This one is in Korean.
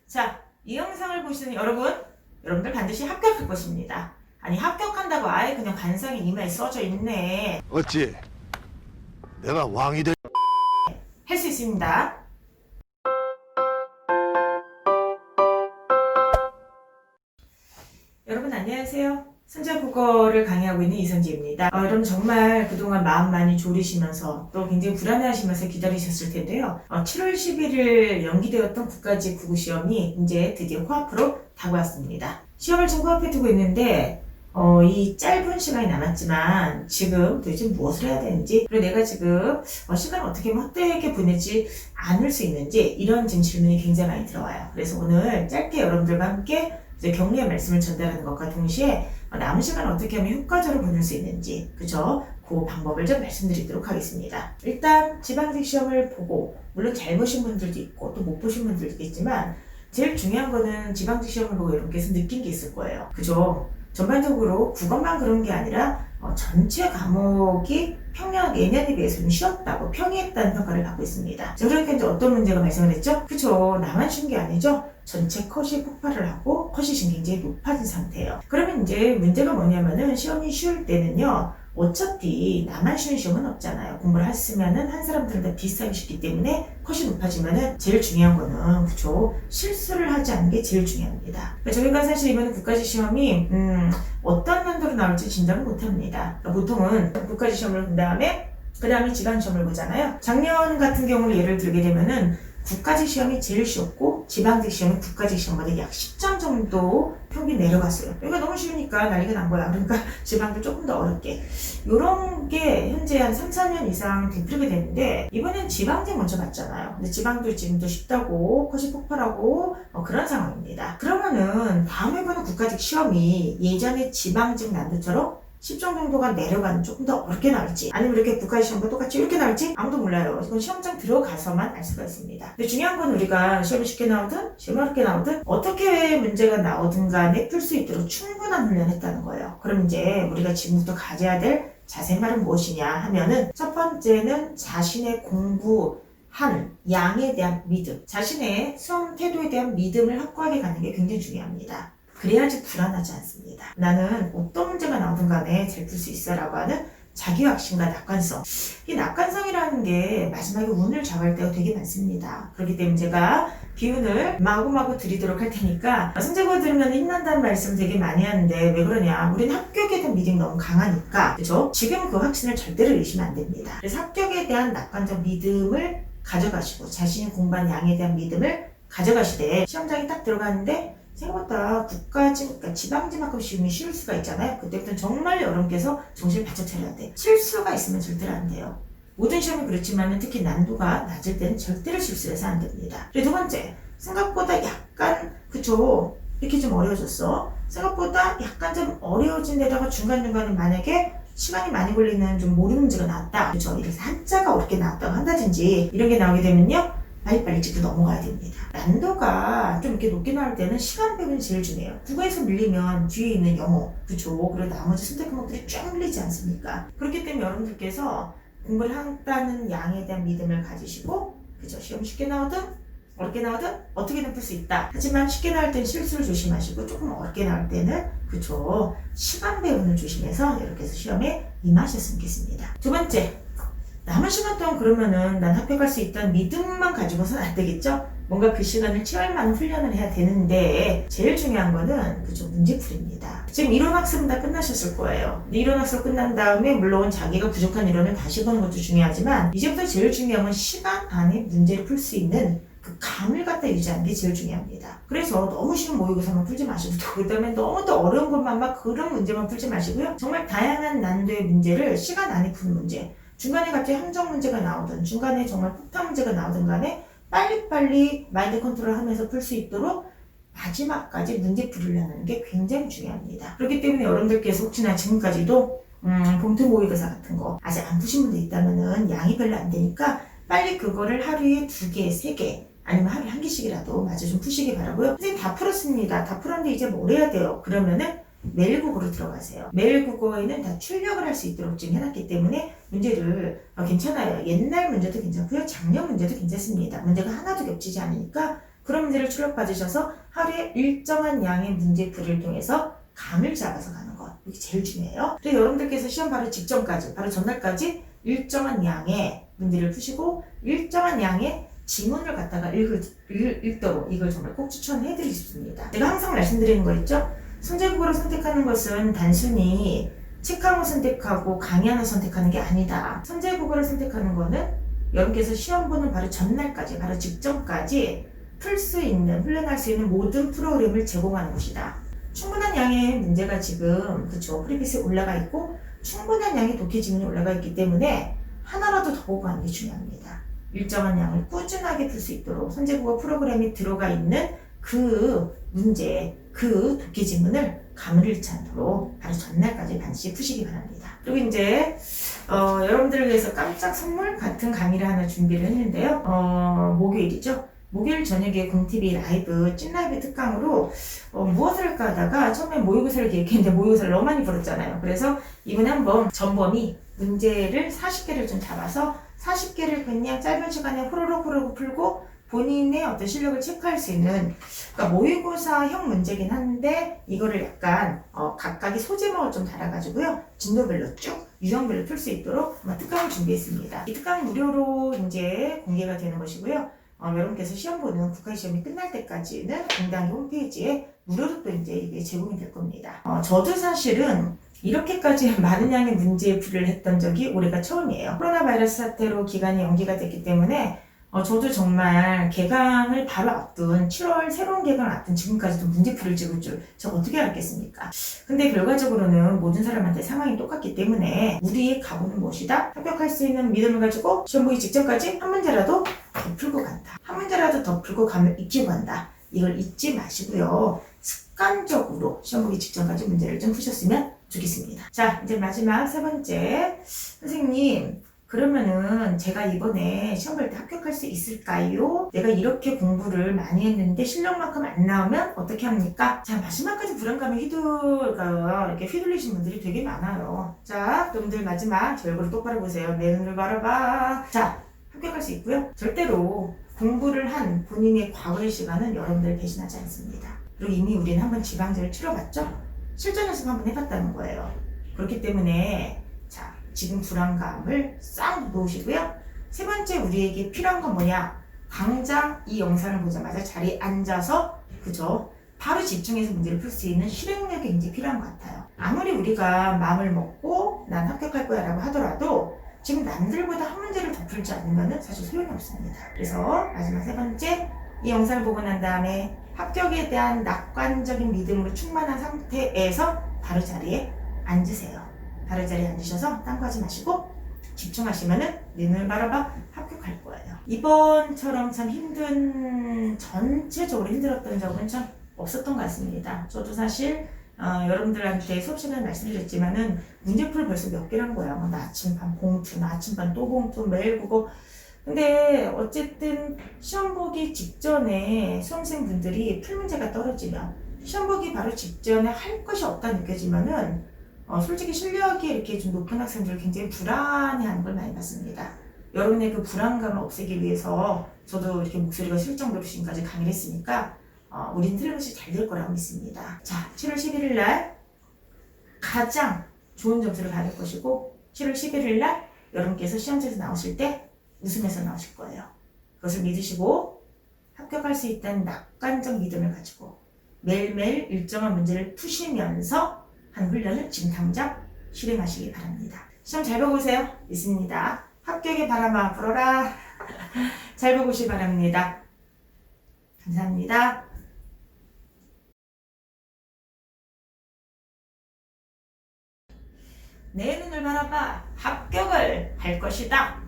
자, 이 영상을 보시는 여러분들 반드시 합격할 것입니다. 아니, 합격한다고 아예 그냥 관상이 이마에 써져 있네. 어찌 내가 왕이 될 할 수 있습니다. 여러분 안녕하세요. 선자국어를 강의하고 있는 이선지입니다. 여러분 정말 그동안 마음 많이 졸이시면서 또 굉장히 불안해하시면서 기다리셨을 텐데요. 7월 11일 연기되었던 국가직 국어시험이 이제 드디어 코앞으로 다가왔습니다. 시험을 지금 코앞에 두고 있는데 이 짧은 시간이 남았지만 지금 도대체 무엇을 해야 되는지, 그리고 내가 지금 시간을 어떻게 하면 헛되게 보내지 않을 수 있는지, 이런 지금 질문이 굉장히 많이 들어와요. 그래서 오늘 짧게 여러분들과 함께 이제 격려의 말씀을 전달하는 것과 동시에 남은 시간을 어떻게 하면 효과적으로 보낼 수 있는지, 그죠? 그 방법을 좀 말씀드리도록 하겠습니다. 일단 지방직 시험을 보고, 물론 잘 보신 분들도 있고 또 못 보신 분들도 있겠지만, 제일 중요한 거는 지방직 시험을 보고 여러분께서 느낀 게 있을 거예요. 그죠? 전반적으로 국어만 그런 게 아니라 전체 과목이 예년에 비해서 좀 쉬웠다고 평이했다는 평가를 받고 있습니다. 자, 그러니까 이제 어떤 문제가 발생을 했죠? 그쵸? 나만 쉬운 게 아니죠? 전체 컷이 폭발을 하고 컷이 지금 굉장히 높아진 상태예요. 그러면 이제 문제가 뭐냐면은, 시험이 쉬울 때는요, 어차피 나만 쉬운 시험은 없잖아요. 공부를 했으면은 한 사람들은 다 비슷하게 쉽기 때문에 컷이 높아지면은 제일 중요한 거는, 그쵸, 실수를 하지 않는 게 제일 중요합니다. 그러니까 저희가 사실 이번 국가직 시험이 어떤 난도로 나올지 진단을 못합니다. 그러니까 보통은 국가직 시험을 본 다음에 그 다음에 지방 시험을 보잖아요. 작년 같은 경우를 예를 들게 되면은 국가직 시험이 제일 쉬웠고 지방직 시험은 국가직 시험보다 약 10점 정도 평균 내려갔어요. 이거 너무 쉬우니까 난리가 난 거야. 그러니까 지방도 조금 더 어렵게. 요런 게 현재 한 3, 4년 이상 되풀이게 되는데, 이번엔 지방직 먼저 봤잖아요. 근데 지방도 지금도 쉽다고 컷이 폭발하고 그런 상황입니다. 그러면은 다음에 보는 국가직 시험이 예전에 지방직 난도처럼 10점 정도가 내려가는, 조금 더 어렵게 나올지, 아니면 이렇게 국가직 시험과 똑같이 이렇게 나올지 아무도 몰라요. 이건 시험장 들어가서만 알 수가 있습니다. 근데 중요한 건 우리가 시험이 쉽게 나오든 시험이 어렵게 나오든 어떻게 문제가 나오든 간에 풀 수 있도록 충분한 훈련을 했다는 거예요. 그럼 이제 우리가 지금부터 가져야 될 자세말은 무엇이냐 하면은, 첫 번째는 자신의 공부한 양에 대한 믿음, 자신의 수험 태도에 대한 믿음을 확고하게 갖는 게 굉장히 중요합니다. 그래야지 불안하지 않습니다. 나는 어떤 문제가 나오든 간에 잘 풀 수 있어 라고 하는 자기확신과 낙관성. 이 낙관성이라는 게 마지막에 운을 잡을 때가 되게 많습니다. 그렇기 때문에 제가 기운을 마구마구 드리도록 할 테니까, 선제고 들으면 힘난다는 말씀 되게 많이 하는데 왜 그러냐, 우린 합격에 대한 믿음이 너무 강하니까, 그죠? 지금 그 확신을 절대로 의심하면 안 됩니다. 그래서 합격에 대한 낙관적 믿음을 가져가시고, 자신이 공부한 양에 대한 믿음을 가져가시되, 시험장에 딱 들어가는데 생각보다 그러니까 지방지만큼 시험이 쉬울 수가 있잖아요. 그때부터는 정말 여러분께서 정신을 바짝 차려야 돼. 실수가 있으면 절대로 안 돼요. 모든 시험이 그렇지만 특히 난도가 낮을 때는 절대로 실수해서 안 됩니다. 그리고 두 번째, 생각보다 약간, 그쵸, 이렇게 좀 어려워졌어. 생각보다 약간 좀 어려워진 데다가 중간중간에 만약에 시간이 많이 걸리는 좀 모르는 문제가 나왔다, 그쵸, 이래서 한자가 어렵게 나왔다고 한다든지 이런 게 나오게 되면요, 빨리빨리 짚고 넘어가야 됩니다. 난도가 좀 이렇게 높게 나올 때는 시간 배분이 제일 중요해요. 국어에서 밀리면 뒤에 있는 영어, 그쵸, 그리고 나머지 선택 과목들이 쫙 밀리지 않습니까? 그렇기 때문에 여러분들께서 공부를 한다는 양에 대한 믿음을 가지시고, 그쵸, 시험 쉽게 나오든 어렵게 나오든 어떻게든 풀 수 있다. 하지만 쉽게 나올 때는 실수를 조심하시고, 조금 어렵게 나올 때는, 그쵸, 시간 배분을 조심해서 이렇게 해서 시험에 임하셨으면 좋겠습니다. 두 번째, 남은 시간 동안 그러면은 난 합격할 수 있다는 믿음만 가지고서는 안 되겠죠? 뭔가 그 시간을 채울 만한 훈련을 해야 되는데, 제일 중요한 거는 그죠, 문제풀이입니다. 지금 이론 학습은 다 끝나셨을 거예요. 근데 이론 학습 끝난 다음에 물론 자기가 부족한 이론을 다시 보는 것도 중요하지만, 이제부터 제일 중요한 건 시간 안에 문제를 풀 수 있는 그 감을 갖다 유지하는 게 제일 중요합니다. 그래서 너무 쉬운 모의고사만 풀지 마시고, 또 그다음에 너무 또 어려운 것만 막 그런 문제만 풀지 마시고요. 정말 다양한 난도의 문제를 시간 안에 푸는 문제, 중간에 갑자기 함정 문제가 나오든 중간에 정말 폭탄 문제가 나오든 간에 빨리빨리 마인드 컨트롤 하면서 풀 수 있도록 마지막까지 문제풀이를 하는 게 굉장히 중요합니다. 그렇기 때문에 여러분들께서 혹시나 지금까지도 봉투 모의고사 같은 거 아직 안 푸신 분들 있다면은 양이 별로 안 되니까 빨리 그거를 하루에 2개, 3개 아니면 하루에 1개씩이라도 마저 좀 푸시기 바라고요. 선생님 다 풀었습니다. 다 풀었는데 이제 뭘 해야 돼요? 그러면은 매일 국어로 들어가세요. 매일 국어에는 다 출력을 할 수 있도록 지금 해놨기 때문에 문제를 괜찮아요. 옛날 문제도 괜찮고요. 작년 문제도 괜찮습니다. 문제가 하나도 겹치지 않으니까 그런 문제를 출력받으셔서 하루에 일정한 양의 문제풀이를 통해서 감을 잡아서 가는 것. 이게 제일 중요해요. 그래서 여러분들께서 시험 바로 직전까지, 바로 전날까지 일정한 양의 문제를 푸시고 일정한 양의 지문을 갖다가 읽도록 이걸 정말 꼭 추천해드리고 싶습니다. 제가 항상 말씀드리는 거 있죠? 선제국어를 선택하는 것은 단순히 책 하나 선택하고 강의 하나 선택하는 게 아니다. 선제국어를 선택하는 거는 여러분께서 시험 보는 바로 전날까지, 바로 직전까지 풀 수 있는, 훈련할 수 있는 모든 프로그램을 제공하는 것이다. 충분한 양의 문제가 지금 프리패스에 올라가 있고 충분한 양의 독해 지문이 올라가 있기 때문에 하나라도 더 보고 가는 게 중요합니다. 일정한 양을 꾸준하게 풀 수 있도록 선제국어 프로그램이 들어가 있는 그 문제, 그 독해 지문을 감을 잃지 않도록 바로 전날까지 반드시 푸시기 바랍니다. 그리고 이제 여러분들을 위해서 깜짝 선물 같은 강의를 하나 준비를 했는데요. 목요일이죠. 목요일 저녁에 공TV 라이브, 찐라이브 특강으로 무엇을 할까 하다가 처음에 모의고사를 계획했는데 모의고사를 너무 많이 풀었잖아요. 그래서 이번에 한번 전범이 문제를 40개를 좀 잡아서 40개를 그냥 짧은 시간에 호로록 풀고 본인의 어떤 실력을 체크할 수 있는, 그러니까 모의고사형 문제긴 한데 이거를 약간 각각의 소제목을 좀 달아가지고요, 진도별로 쭉 유형별로 풀 수 있도록 특강을 준비했습니다. 이 특강 무료로 이제 공개가 되는 것이고요. 여러분께서 시험 보는 국가시험이 끝날 때까지는 공단기 홈페이지에 무료로 또 이제 이게 제공이 될 겁니다. 저도 사실은 이렇게까지 많은 양의 문제풀이를 했던 적이 올해가 처음이에요. 코로나 바이러스 사태로 기간이 연기가 됐기 때문에 저도 정말 개강을 바로 앞둔 7월 새로운 개강을 앞둔 지금까지도 문제풀이를 찍을 줄 제가 어떻게 알았겠습니까? 근데 결과적으로는 모든 사람한테 상황이 똑같기 때문에 우리의 각오는 무엇이다? 합격할 수 있는 믿음을 가지고 시험 보기 직전까지 한 문제라도 더 풀고 간다. 한 문제라도 더 풀고 감을 익히고 간다. 이걸 잊지 마시고요. 습관적으로 시험 보기 직전까지 문제를 좀 푸셨으면 좋겠습니다. 자, 이제 마지막 세 번째. 선생님, 그러면은 제가 이번에 시험 볼 때 합격할 수 있을까요? 내가 이렇게 공부를 많이 했는데 실력만큼 안 나오면 어떻게 합니까? 자, 마지막까지 불안감에 이렇게 휘둘리신 분들이 되게 많아요. 자, 여러분들 마지막 제 얼굴을 똑바로 보세요. 내 눈을 바라봐. 자, 합격할 수 있고요. 절대로 공부를 한 본인의 과거의 시간은 여러분들 배신하지 않습니다. 그리고 이미 우리는 한번 지방제를 치러봤죠? 실전 연습 한번 해봤다는 거예요. 그렇기 때문에 자, 지금 불안감을 싹 놓으시고요. 세 번째 우리에게 필요한 건 뭐냐? 당장 이 영상을 보자마자 자리에 앉아서 바로 집중해서 문제를 풀 수 있는 실행력이 굉장히 필요한 것 같아요. 아무리 우리가 마음을 먹고 난 합격할 거야 라고 하더라도 지금 남들보다 한 문제를 더 풀지 않으면 사실 소용이 없습니다. 그래서 마지막 세 번째, 이 영상을 보고 난 다음에 합격에 대한 낙관적인 믿음으로 충만한 상태에서 바로 자리에 앉으세요. 바로 자리에 앉으셔서 딴 거 하지 마시고 집중하시면은 눈을 바라봐 합격할 거예요. 이번처럼 참 전체적으로 힘들었던 적은 참 없었던 것 같습니다. 저도 사실 여러분들한테 수업 시간에 말씀드렸지만은 문제풀을 벌써 몇 개를 한 거야. 나침반 봉투, 나침반 또 봉투, 매일 국어. 근데 어쨌든 시험 보기 직전에 수험생분들이 풀 문제가 떨어지면 시험 보기 바로 직전에 할 것이 없다 느껴지면은 솔직히 실력이 이렇게 좀 높은 학생들 굉장히 불안해하는 걸 많이 봤습니다. 여러분의 그 불안감을 없애기 위해서 저도 이렇게 목소리가 쉴 정도로 지금까지 강의를 했으니까 우린 틀림없이 잘 될 거라고 믿습니다. 자, 7월 11일 날 가장 좋은 점수를 받을 것이고 7월 11일 날 여러분께서 시험지에서 나오실 때 웃으면서 나오실 거예요. 그것을 믿으시고 합격할 수 있다는 낙관적 믿음을 가지고 매일매일 일정한 문제를 푸시면서 한 훈련을 지금 당장 실행하시기 바랍니다. 시험 잘 보고 오세요. 믿습니다. 합격의 바람아 불어라. 잘 보고 오시기 바랍니다. 감사합니다. 내 눈을 바라봐 합격을 할 것이다.